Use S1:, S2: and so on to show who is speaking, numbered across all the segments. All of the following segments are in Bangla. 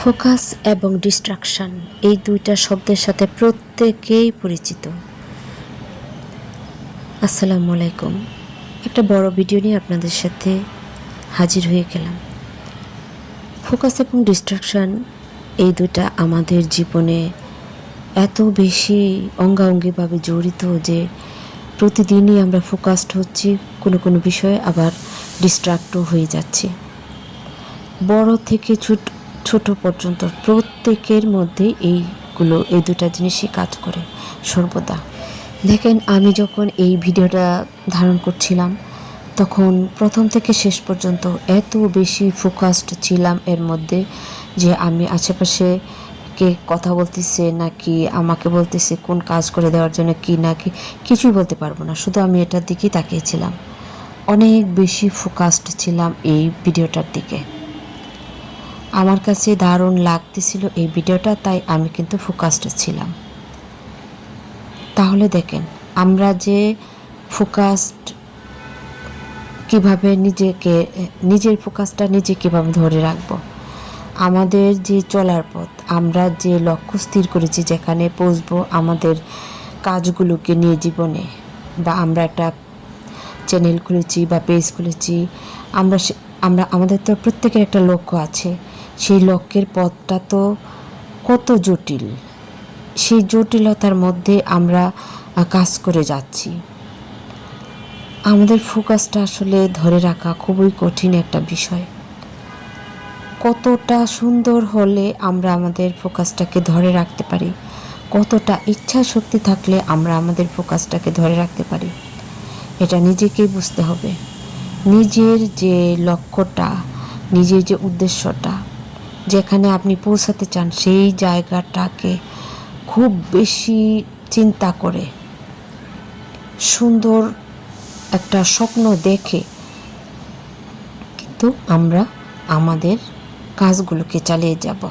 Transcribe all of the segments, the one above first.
S1: ফোকাস এবং ডিস্ট্রাকশন এই দুইটা শব্দের সাথে প্রত্যেকেই পরিচিত। আসসালামু আলাইকুম। একটা বড় ভিডিও নিয়ে আপনাদের সাথে হাজির হয়ে গেলাম। ফোকাস এবং ডিস্ট্রাকশন এই দুইটা আমাদের জীবনে এত বেশি অঙ্গাঙ্গিভাবে জড়িত যে প্রতিদিনই আমরা ফোকাসড হচ্ছি কোনো বিষয়ে, আবার ডিস্ট্রাক্টও হয়ে যাচ্ছি। বড় থেকে ছোট পর্যন্ত প্রত্যেকের মধ্যে এই দুটা জিনিসই কাজ করে সর্বদা। দেখেন, আমি যখন এই ভিডিওটা ধারণ করছিলাম তখন প্রথম থেকে শেষ পর্যন্ত এত বেশি ফোকাসড ছিলাম এর মধ্যে যে আমি আশেপাশে কে কথা বলতেছে নাকি আমাকে বলতেছে কোন কাজ করে দেওয়ার জন্য কি নাকি কিছুই বলতে পারবো না, শুধু আমি এটার দিকেই তাকিয়েছিলাম। অনেক বেশি ফোকাসড ছিলাম এই ভিডিওটার দিকে। আমার কাছে দারুণ লাগতেছিল এই ভিডিওটা, তাই আমি কিন্তু ফোকাসড ছিলাম। তাহলে দেখেন, আমরা যে ফোকাসড কিভাবে নিজের ফোকাসটা নিজে কীভাবে ধরে রাখবো, আমাদের যে চলার পথ, আমরা যে লক্ষ্য স্থির করেছি যেখানে পৌঁছবো আমাদের কাজগুলোকে নিয়ে জীবনে, বা আমরা একটা চ্যানেল খুলেছি বা পেজ খুলেছি, আমরা আমাদের তো প্রত্যেকের একটা লক্ষ্য আছে। সেই লক্ষ্যের পথটা তো কত জটিল, সেই জটিলতার মধ্যে আমরা কাজ করে যাচ্ছি। আমাদের ফোকাসটা আসলে ধরে রাখা খুবই কঠিন একটা বিষয়। কতটা সুন্দর হলে আমরা আমাদের ফোকাসটাকে ধরে রাখতে পারি, কতটা ইচ্ছা শক্তি থাকলে আমরা আমাদের ফোকাসটাকে ধরে রাখতে পারি, এটা নিজেকেই বুঝতে হবে। নিজের যে লক্ষ্যটা, নিজের যে উদ্দেশ্যটা, যেখানে আপনি পৌঁছাতে চান, সেই জায়গাটাকে খুব বেশি চিন্তা করে সুন্দর একটা স্বপ্ন দেখে কিন্তু আমরা আমাদের কাজগুলোকে চালিয়ে যাব।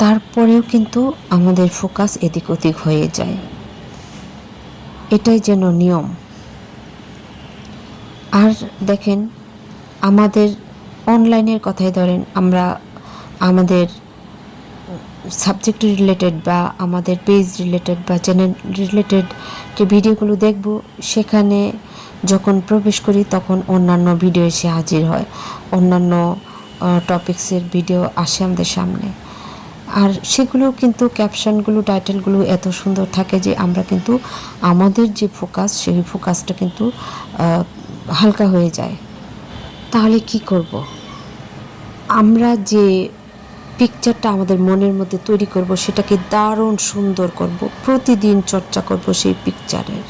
S1: তারপরেও কিন্তু আমাদের ফোকাস এদিক ওদিক হয়ে যায়। এটাই যেন নিয়ম। আর দেখেন, আমাদের অনলাইনের কথাই ধরেন, আমরা আমাদের সাবজেক্ট রিলেটেড বা আমাদের পেজ রিলেটেড বা চ্যানেল রিলেটেড যে ভিডিওগুলো দেখব, সেখানে যখন প্রবেশ করি তখন অন্যান্য ভিডিও এসে হাজির হয়, অন্যান্য টপিক্সের ভিডিও আসে আমাদের সামনে। আর সেগুলো কিন্তু ক্যাপশনগুলো, টাইটেলগুলো এত সুন্দর থাকে যে আমরা কিন্তু আমাদের যে ফোকাস, সেই ফোকাসটা কিন্তু হালকা হয়ে যায়। তাহলে কি করব? আমরা যে পিকচারটা আমাদের মনের মধ্যে তৈরি করব, সেটাকে দারুণ সুন্দর করব, প্রতিদিন চর্চা করব সেই পিকচারের।